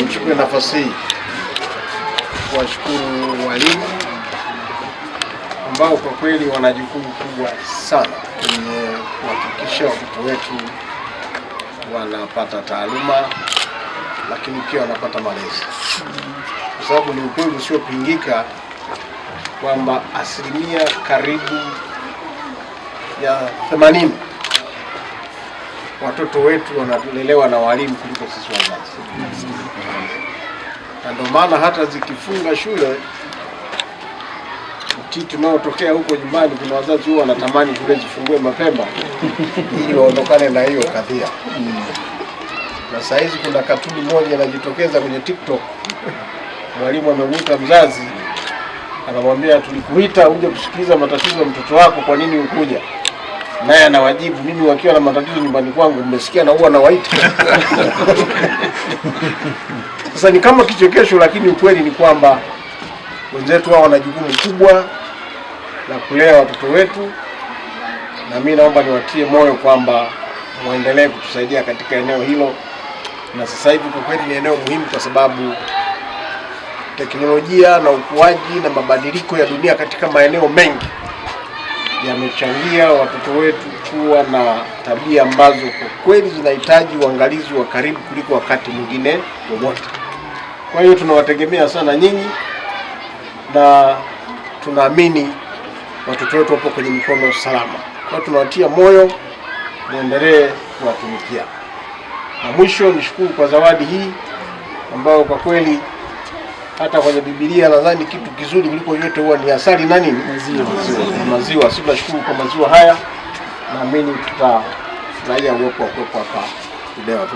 Nichukue nafasi hii kuwashukuru walimu ambao kwa kweli wana jukumu kubwa sana kwenye kuhakikisha watoto wetu wanapata taaluma, lakini pia wanapata malezi, kwa sababu ni ukweli usiopingika kwamba asilimia karibu ya 80 watoto wetu wanalelewa na walimu kuliko sisi wazazi. Na ndio maana hata zikifunga shule, mtiti unaotokea huko nyumbani, kuna wazazi huwa wanatamani shule zifungue mapema ili waondokane na hiyo kadhia. Na saa hizi kuna katuni moja inajitokeza kwenye TikTok, mwalimu amemuita mzazi, anamwambia tulikuita uje kusikiliza matatizo ya mtoto wako, kwa nini ukuja? Naye anawajibu, mimi wakiwa na matatizo nyumbani kwangu mmesikia na huwa nawaita. Sasa ni kama kichekesho, lakini ukweli ni kwamba wenzetu wao wana jukumu kubwa la kulea watoto wetu, na mimi naomba niwatie moyo kwamba muendelee kutusaidia katika eneo hilo. Na sasa hivi kwa kweli ni eneo muhimu, kwa sababu teknolojia na ukuaji na mabadiliko ya dunia katika maeneo mengi yamechangia watoto wetu kuwa na tabia ambazo kwa kweli zinahitaji uangalizi wa karibu kuliko wakati mwingine wowote. Kwa hiyo tunawategemea sana nyinyi, na tunaamini watoto wetu wapo kwenye mikono salama. Kwa hiyo tunawatia moyo, muendelee kuwatumikia. Na mwisho nishukuru kwa zawadi hii ambayo kwa kweli hata kwenye Biblia nadhani kitu kizuri kuliko yote huwa ni asali na nini? Maziwa. Sisi tunashukuru kwa maziwa haya. Naamini tutafurahia uwepo hapa leo.